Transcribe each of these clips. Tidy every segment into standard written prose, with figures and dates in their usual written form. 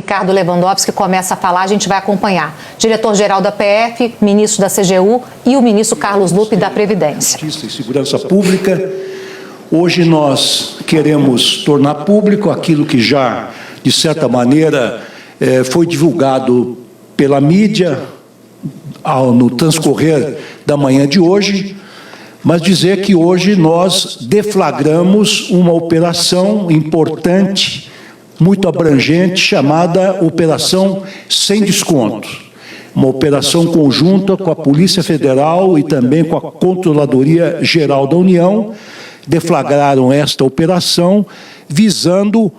Ricardo Lewandowski começa a falar, a gente vai acompanhar. Diretor-geral da PF, ministro da CGU e o ministro Carlos Lupe da Previdência. Justiça e Segurança Pública. Hoje nós queremos tornar público aquilo que já, de certa maneira, foi divulgado pela mídia no transcorrer da manhã de hoje, mas dizer que hoje nós deflagramos uma operação importante, muito abrangente, chamada Operação Sem Desconto. Uma operação conjunta com a Polícia Federal e também com a Controladoria Geral da União, deflagraram esta operação visando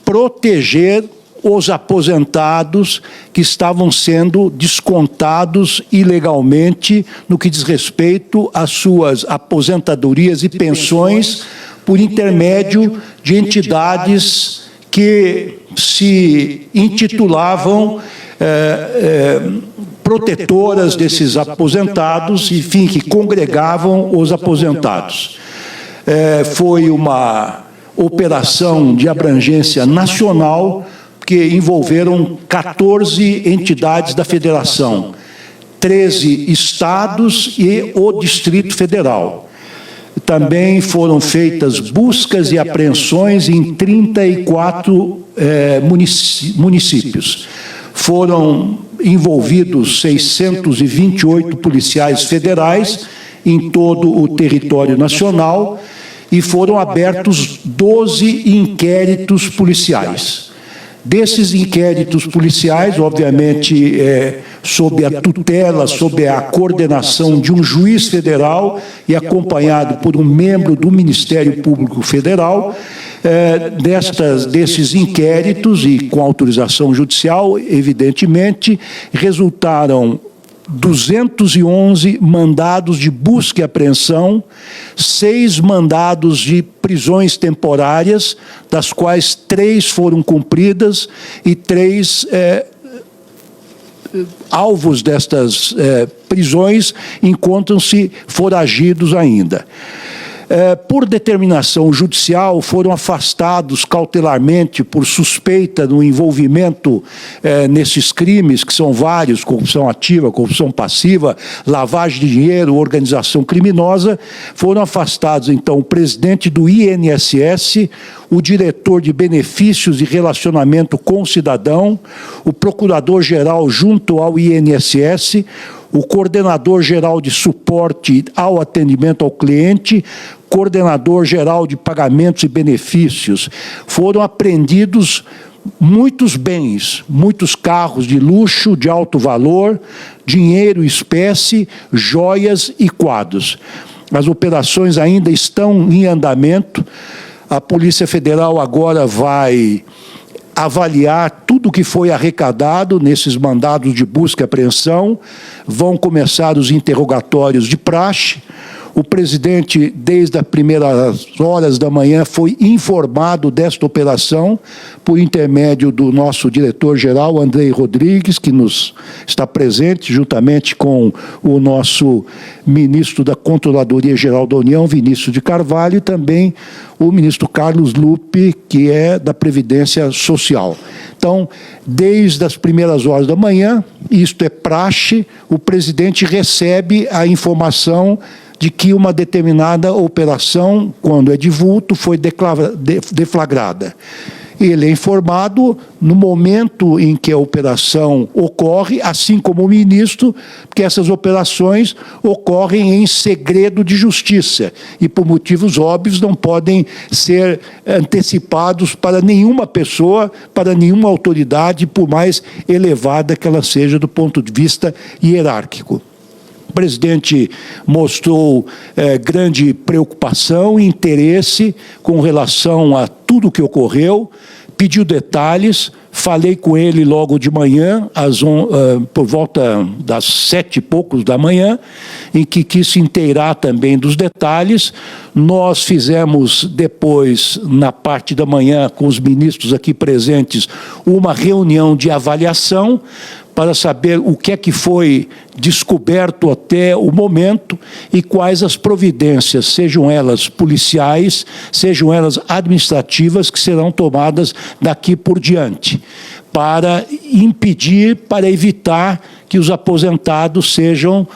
proteger os aposentados que estavam sendo descontados ilegalmente no que diz respeito às suas aposentadorias e pensões por intermédio de entidades que se intitulavam protetoras desses aposentados, enfim, que congregavam os aposentados. Foi uma operação de abrangência nacional que envolveram 14 entidades da federação, 13 estados e o Distrito Federal. Também foram feitas buscas e apreensões em 34 municípios. Foram envolvidos 628 policiais federais em todo o território nacional e foram abertos 12 inquéritos policiais. Desses inquéritos policiais, obviamente, sob a tutela, sob a coordenação de um juiz federal e acompanhado por um membro do Ministério Público Federal, desses inquéritos e com autorização judicial, evidentemente, resultaram 211 mandados de busca e apreensão, 6 mandados de prisões temporárias, das quais 3 foram cumpridas e 3 alvos destas prisões encontram-se foragidos ainda. Por determinação judicial, foram afastados cautelarmente por suspeita do envolvimento nesses crimes, que são vários: corrupção ativa, corrupção passiva, lavagem de dinheiro, organização criminosa. Foram afastados, então, o presidente do INSS, o diretor de benefícios e relacionamento com o cidadão, o procurador-geral junto ao INSS, o coordenador-geral de suporte ao atendimento ao cliente, coordenador-geral de pagamentos e benefícios. Foram apreendidos muitos bens, muitos carros de luxo, de alto valor, dinheiro, espécie, joias e quadros. As operações ainda estão em andamento. A Polícia Federal agora vai avaliar tudo o que foi arrecadado nesses mandados de busca e apreensão. Vão começar os interrogatórios de praxe. O presidente, desde as primeiras horas da manhã, foi informado desta operação por intermédio do nosso diretor-geral, Andrei Rodrigues, que nos está presente, juntamente com o nosso ministro da Controladoria Geral da União, Vinícius de Carvalho, e também o ministro Carlos Lupe, que é da Previdência Social. Então, desde as primeiras horas da manhã, isto é praxe, o presidente recebe a informação de que uma determinada operação, quando é de vulto, foi deflagrada. Ele é informado no momento em que a operação ocorre, assim como o ministro, porque essas operações ocorrem em segredo de justiça e, por motivos óbvios, não podem ser antecipados para nenhuma pessoa, para nenhuma autoridade, por mais elevada que ela seja do ponto de vista hierárquico. O presidente mostrou grande preocupação e interesse com relação a tudo o que ocorreu, pediu detalhes. Falei com ele logo de manhã, por volta das 7 e poucos da manhã, em que quis se inteirar também dos detalhes. Nós fizemos depois, na parte da manhã, com os ministros aqui presentes, uma reunião de avaliação para saber o que é que foi descoberto até o momento e quais as providências, sejam elas policiais, sejam elas administrativas, que serão tomadas daqui por diante. para impedir, para evitar que os aposentados sejam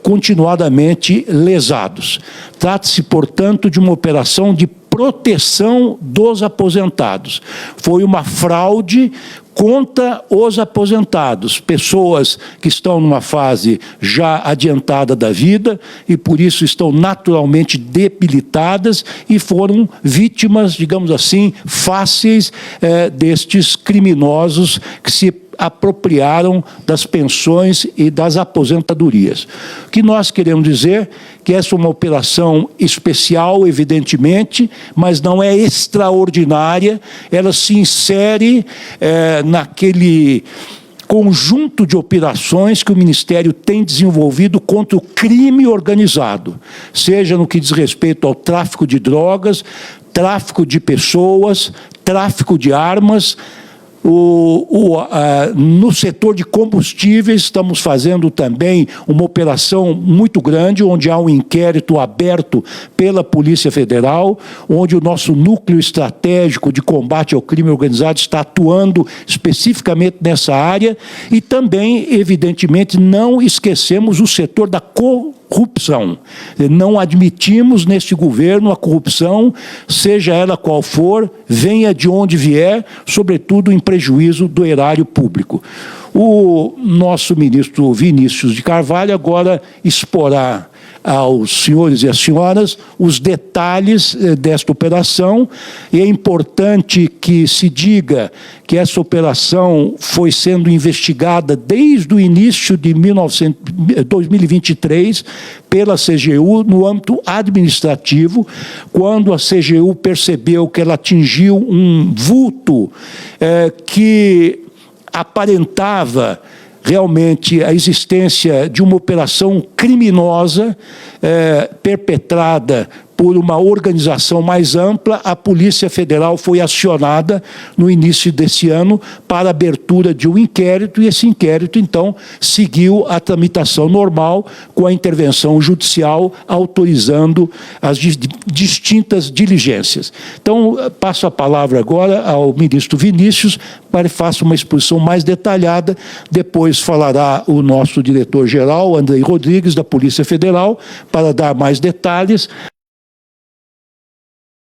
continuadamente lesados. Trata-se, portanto, de uma operação de proteção dos aposentados. Foi uma fraude contra os aposentados, pessoas que estão numa fase já adiantada da vida e, por isso, estão naturalmente debilitadas e foram vítimas, digamos assim, fáceis destes criminosos que se apropriaram das pensões e das aposentadorias. O que nós queremos dizer que essa é uma operação especial, evidentemente, mas não é extraordinária, ela se insere naquele conjunto de operações que o Ministério tem desenvolvido contra o crime organizado, seja no que diz respeito ao tráfico de drogas, tráfico de pessoas, tráfico de armas. No setor de combustíveis, estamos fazendo também uma operação muito grande, onde há um inquérito aberto pela Polícia Federal, onde o nosso núcleo estratégico de combate ao crime organizado está atuando especificamente nessa área e também, evidentemente, não esquecemos o setor da corrupção. Não admitimos neste governo a corrupção, seja ela qual for, venha de onde vier, sobretudo em prejuízo do erário público. O nosso ministro Vinícius de Carvalho agora exporá aos senhores e às senhoras os detalhes desta operação, e é importante que se diga que essa operação foi sendo investigada desde o início de 2023 pela CGU no âmbito administrativo, quando a CGU percebeu que ela atingiu um vulto que aparentava realmente a existência de uma operação criminosa perpetrada por uma organização mais ampla. A Polícia Federal foi acionada no início desse ano para a abertura de um inquérito, e esse inquérito, então, seguiu a tramitação normal com a intervenção judicial autorizando as distintas diligências. Então, passo a palavra agora ao ministro Vinícius para que faça uma exposição mais detalhada. Depois falará o nosso diretor-geral, Andrei Rodrigues, da Polícia Federal, para dar mais detalhes.